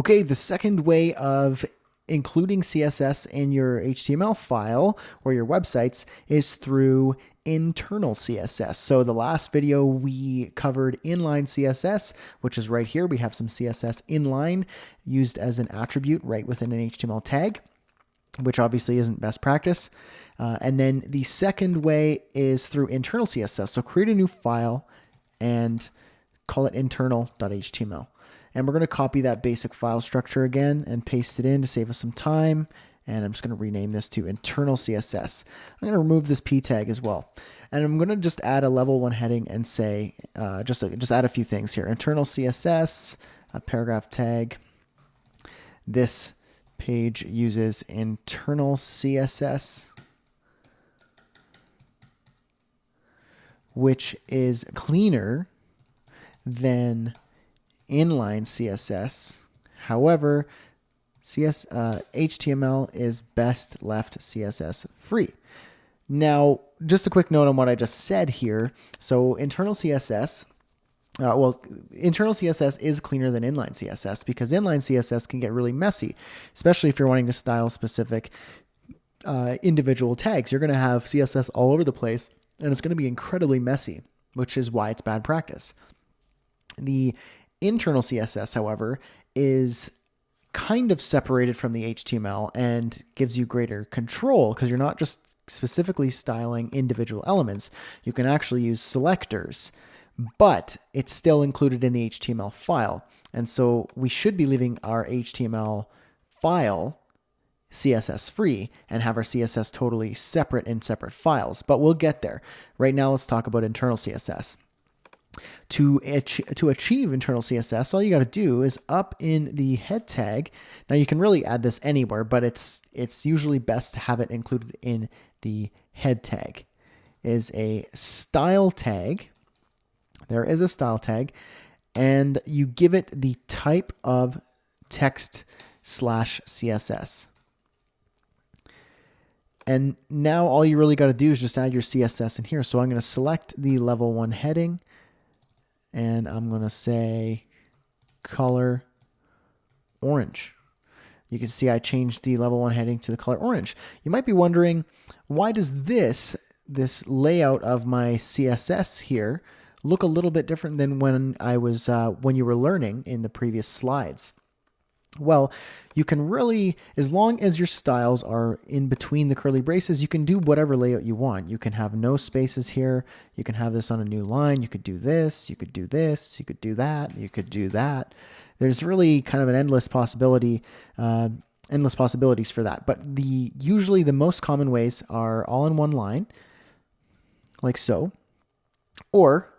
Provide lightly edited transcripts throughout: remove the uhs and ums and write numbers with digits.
Okay, the second way of including CSS in your HTML file or your websites is through internal CSS. So the last video we covered inline CSS, which is right here. We have some CSS inline used as an attribute right within an HTML tag, which obviously isn't best practice. And then the second way is through internal CSS. So create a new file and call it internal.html. And we're going to copy that basic file structure again and paste it in to save us some time. And I'm just going to rename this to internal CSS. I'm going to remove this p tag as well. And I'm going to just add a level 1 heading and say, just add a few things here. Internal CSS, a paragraph tag. This page uses internal CSS, which is cleaner than inline CSS. However, HTML is best left CSS free. Now, just a quick note on what I just said here. So internal CSS, internal CSS is cleaner than inline CSS because inline CSS can get really messy, especially if you're wanting to style specific individual tags. You're going to have CSS all over the place, and it's going to be incredibly messy, which is why it's bad practice. The internal CSS, however, is kind of separated from the HTML and gives you greater control because you're not just specifically styling individual elements. You can actually use selectors, but it's still included in the HTML file. And so we should be leaving our HTML file CSS free and have our CSS totally separate in separate files, but we'll get there. Right now, let's talk about internal CSS. To achieve internal CSS, all you got to do is up in the head tag. Now you can really add this anywhere, but it's usually best to have it included in the head tag. Is a style tag. There is a style tag, and you give it the type of text/CSS. And now all you really got to do is just add your CSS in here. So I'm going to select the level 1 heading. And I'm going to say color orange. You can see I changed the level 1 heading to the color orange. You might be wondering, why does this layout of my CSS here look a little bit different than when you were learning in the previous slides? Well, you can really, as long as your styles are in between the curly braces, you can do whatever layout you want. You can have no spaces here. You can have this on a new line. You could do this. You could do this. You could do that. You could do that. There's really kind of an endless possibilities for that. But usually the most common ways are all in one line, like so, or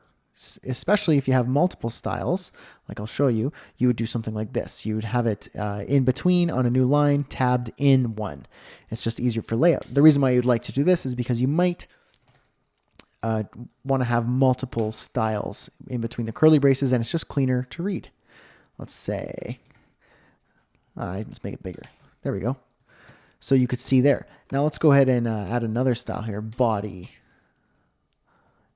especially if you have multiple styles, like I'll show you, you would do something like this. You would have it in between on a new line, tabbed in one. It's just easier for layout. The reason why you'd like to do this is because you might want to have multiple styles in between the curly braces, and it's just cleaner to read. Let's say, let's make it bigger. There we go. So you could see there. Now let's go ahead and add another style here, body.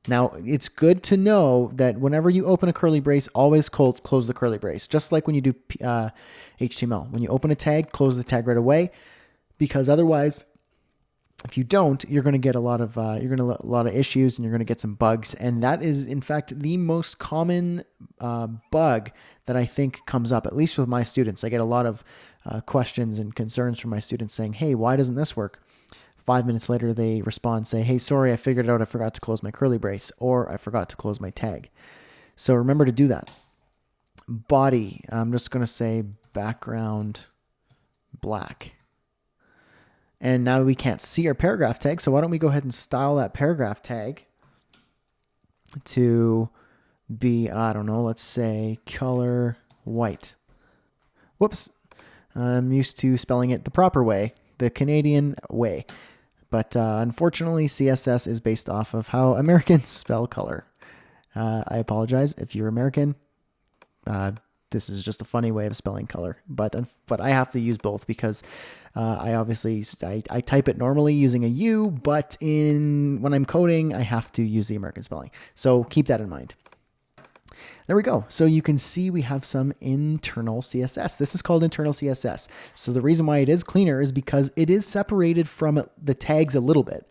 Now, it's good to know that whenever you open a curly brace, always close the curly brace, just like when you do HTML. When you open a tag, close the tag right away, because otherwise, if you don't, you're going to get a lot of issues, and you're going to get some bugs. And that is, in fact, the most common bug that I think comes up, at least with my students. I get a lot of questions and concerns from my students saying, "Hey, why doesn't this work?" 5 minutes later, they respond, say, "Hey, sorry, I figured it out. I forgot to close my curly brace," or "I forgot to close my tag." So remember to do that. Body, I'm just going to say background black. And now we can't see our paragraph tag, so why don't we go ahead and style that paragraph tag to be, I don't know, let's say color white. Whoops. I'm used to spelling it the proper way, the Canadian way. But unfortunately, CSS is based off of how Americans spell color. I apologize if you're American. This is just a funny way of spelling color. But I have to use both because I type it normally using a U, but when I'm coding, I have to use the American spelling. So keep that in mind. There we go. So you can see we have some internal CSS. This is called internal CSS. So the reason why it is cleaner is because it is separated from the tags a little bit.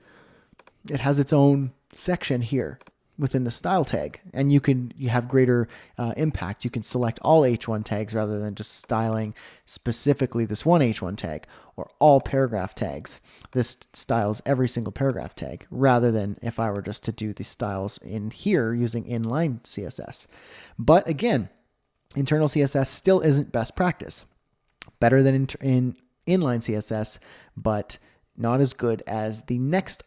It has its own section here within the style tag, and you have greater impact. You can select all H1 tags rather than just styling specifically this one H1 tag, or all paragraph tags. This styles every single paragraph tag, rather than if I were just to do the styles in here using inline CSS. But again, internal CSS still isn't best practice. Better than in inline CSS, but not as good as the next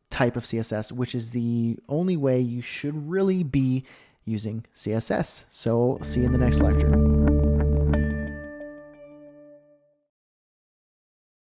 type of CSS, which is the only way you should really be using CSS. So see you in the next lecture.